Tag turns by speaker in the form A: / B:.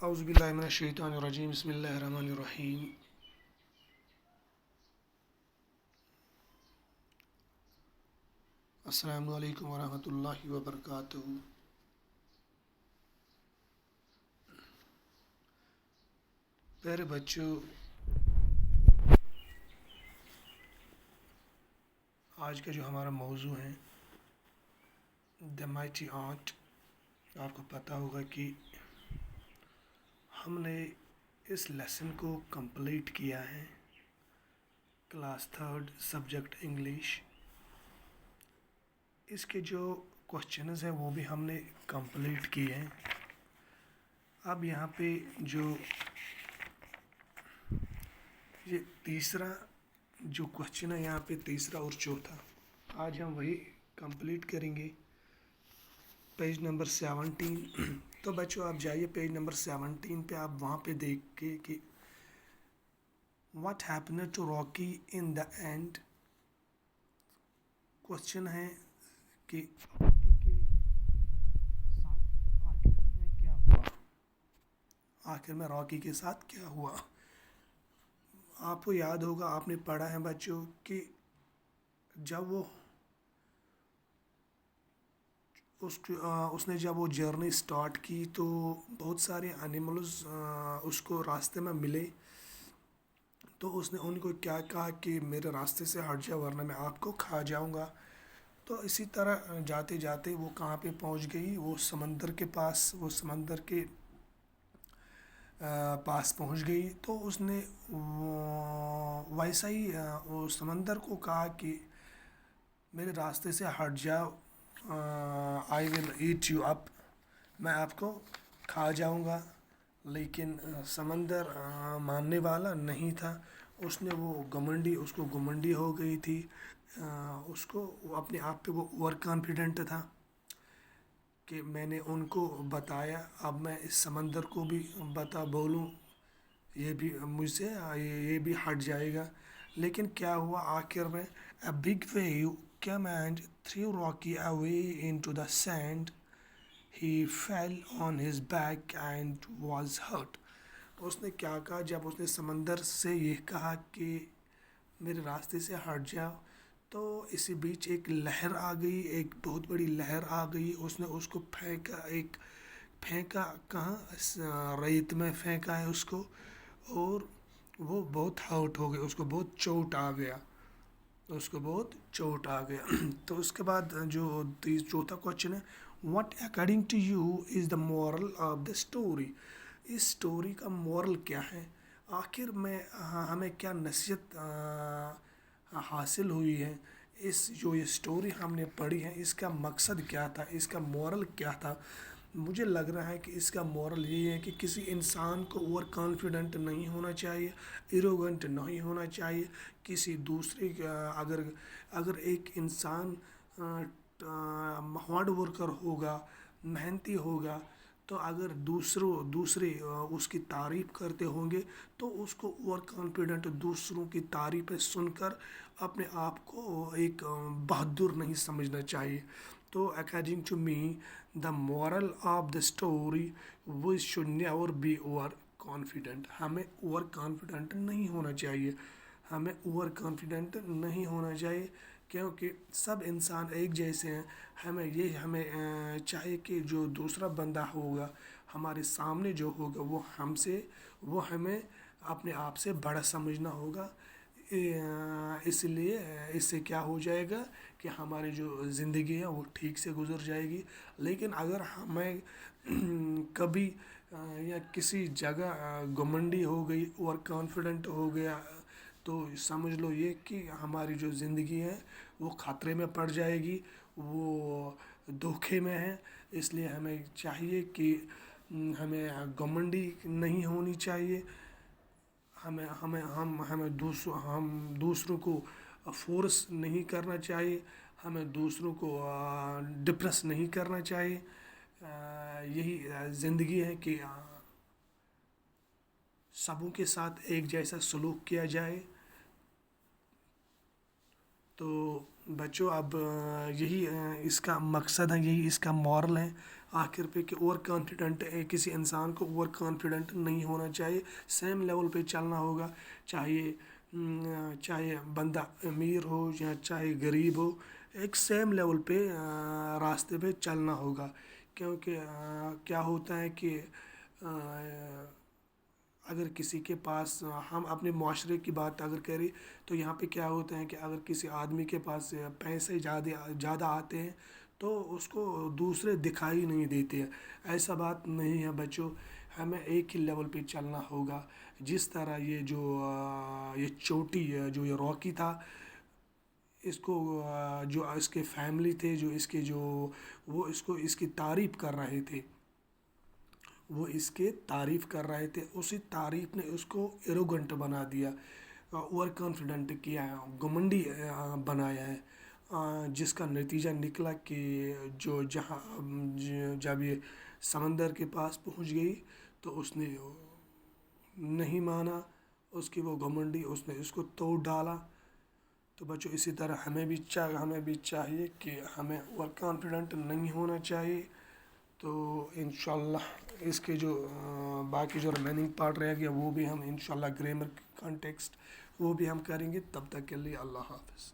A: اعوذ باللہ من الشیطان الرجیم بسم اللہ الرحمن الرحیم السلام علیکم ورحمۃ اللہ وبرکاتہ۔ پیارے بچوں، آج کا جو ہمارا موضوع ہے دا مائٹی آنٹ، آپ کو پتہ ہوگا کہ ہم نے اس لیسن کو کمپلیٹ کیا ہے، کلاس 3 سبجیکٹ انگلش۔ اس کے جو کوشچنز ہیں وہ بھی ہم نے کمپلیٹ کیے ہیں۔ اب یہاں پہ جو یہ تیسرا جو کوشچن ہے، یہاں پہ تیسرا اور چوتھا، آج ہم وہی کمپلیٹ کریں گے۔ پیج نمبر 17، تو بچوں آپ جائیے پیج نمبر 17 پہ، آپ وہاں پہ دیکھ کے کہ what happened to Rocky in the end. Question ہے کہ راکی کے ساتھ آخر میں کیا ہوا، آخر میں راکی کے ساتھ کیا ہوا۔ آپ کو یاد ہوگا، آپ نے پڑھا ہے بچوں کہ جب اس نے جب وہ جرنی سٹارٹ کی تو بہت سارے اینیملز اس کو راستے میں ملے، تو اس نے ان کو کیا کہا کہ میرے راستے سے ہٹ جاؤ ورنہ میں آپ کو کھا جاؤں گا۔ تو اسی طرح جاتے جاتے وہ کہاں پہ پہنچ گئی، وہ سمندر کے پاس، وہ سمندر کے پاس پہنچ گئی۔ تو اس نے ویسا ہی وہ سمندر کو کہا کہ میرے راستے سے ہٹ جاؤ، آئی ول ایٹ یو اپ، میں آپ کو کھا جاؤں گا۔ لیکن سمندر ماننے والا نہیں تھا، اس کو گھمنڈی ہو گئی تھی، اس کو اپنے آپ پہ وہ اوور کانفیڈنٹ تھا کہ میں نے ان کو بتایا، اب میں اس سمندر کو بھی بولوں، یہ بھی مجھ سے یہ بھی ہٹ جائے گا۔ لیکن کیا ہوا آخر میں، a big wave came and threw Rocky away into the sand. He fell on his back and was hurt. اس نے کیا کہا، جب اس نے سمندر سے یہ کہا کہ میرے راستے سے ہٹ جاؤ، تو اسی بیچ ایک لہر آ گئی، ایک بہت بڑی لہر آ گئی، اس نے اس کو پھینکا کہاں، ریت میں پھینکا ہے اس کو، اور وہ بہت ہرٹ ہو گیا، اس کو بہت چوٹ آ گیا۔ تو اس کے بعد جو چوتھا کوشچن ہے، what according to you is the moral of the story. اس اسٹوری کا مورل کیا ہے، آخر میں ہمیں کیا نصیحت حاصل ہوئی ہے، جو یہ اسٹوری ہم نے پڑھی ہے، اس کا مقصد کیا تھا، اس کا مورل کیا تھا۔ مجھے لگ رہا ہے کہ اس کا مورل یہ ہے کہ کسی انسان کو اوور کانفیڈنٹ نہیں ہونا چاہیے، ایروگنٹ نہیں ہونا چاہیے، کسی دوسرے اگر ایک انسان ہارڈ ورکر ہوگا، محنتی ہوگا، تو اگر دوسرے اس کی تعریف کرتے ہوں گے تو اس کو اوور کانفیڈنٹ دوسروں کی تعریفیں سن کر اپنے آپ کو ایک بہادر نہیں سمجھنا چاہیے۔ تو according to me the moral of the story, we should never be over confident. ہمیں اوور کانفیڈنٹ نہیں ہونا چاہیے، کیونکہ سب انسان ایک جیسے ہیں۔ ہمیں چاہیے کہ جو دوسرا بندہ ہوگا ہمارے سامنے جو ہوگا، وہ ہمیں اپنے آپ سے بڑا سمجھنا ہوگا۔ اس لیے اس سے کیا ہو جائے گا کہ ہماری جو زندگی ہے وہ ٹھیک سے گزر جائے گی۔ لیکن اگر ہمیں کبھی یا کسی جگہ گھمنڈی ہو گئی، اوور کانفیڈنٹ ہو گیا، تو سمجھ لو یہ کہ ہماری جو زندگی ہے وہ خطرے میں پڑ جائے گی، وہ دھوکے میں ہے۔ اس لیے ہمیں چاہیے کہ ہمیں گھمنڈی نہیں ہونی چاہیے، ہمیں دوسروں کو فورس نہیں کرنا چاہیے، ہمیں دوسروں کو ڈپریس نہیں کرنا چاہیے۔ یہی زندگی ہے کہ سبوں کے ساتھ ایک جیسا سلوک کیا جائے۔ تو بچوں اب یہی اس کا مقصد ہے، یہی اس کا مورل ہے آخر پہ کہ اوور کانفیڈنٹ کسی انسان کو اوور کانفیڈنٹ نہیں ہونا چاہیے، سیم لیول پہ چلنا ہوگا، چاہے بندہ امیر ہو یا چاہے غریب ہو، ایک سیم لیول پہ راستے پہ چلنا ہوگا، کیونکہ کیا ہوتا ہے کہ اگر کسی کے پاس، ہم اپنے معاشرے کی بات اگر کریں تو یہاں پہ کیا ہوتا ہے کہ اگر کسی آدمی کے پاس پیسے زیادہ آتے ہیں تو اس کو دوسرے دکھائی نہیں دیتے ہیں، ایسا بات نہیں ہے بچوں، ہمیں ایک ہی لیول پہ چلنا ہوگا، جس طرح یہ چوٹی جو یہ راکی تھا، اس کو جو اس کے فیملی تھے، جو اس کے وہ اس کی تعریف کر رہے تھے، وہ اس کے تعریف کر رہے تھے، اسی تعریف نے اس کو ایروگنٹ بنا دیا، اوور کانفیڈنٹ کیا ہے، گھمنڈی بنایا ہے، جس کا نتیجہ نکلا کہ جب یہ سمندر کے پاس پہنچ گئی تو اس نے نہیں مانا، اس کی وہ گھمنڈی، اس نے اس کو توڑ ڈالا۔ تو بچوں اسی طرح ہمیں بھی چاہیے کہ ہمیں اوور کانفیڈنٹ نہیں ہونا چاہیے۔ تو انشاءاللہ اس کے جو باقی جو ریمیننگ پارٹ رہ گیا وہ بھی ہم انشاءاللہ گرامر کانٹیکسٹ وہ بھی ہم کریں گے، تب تک کے لیے اللہ حافظ۔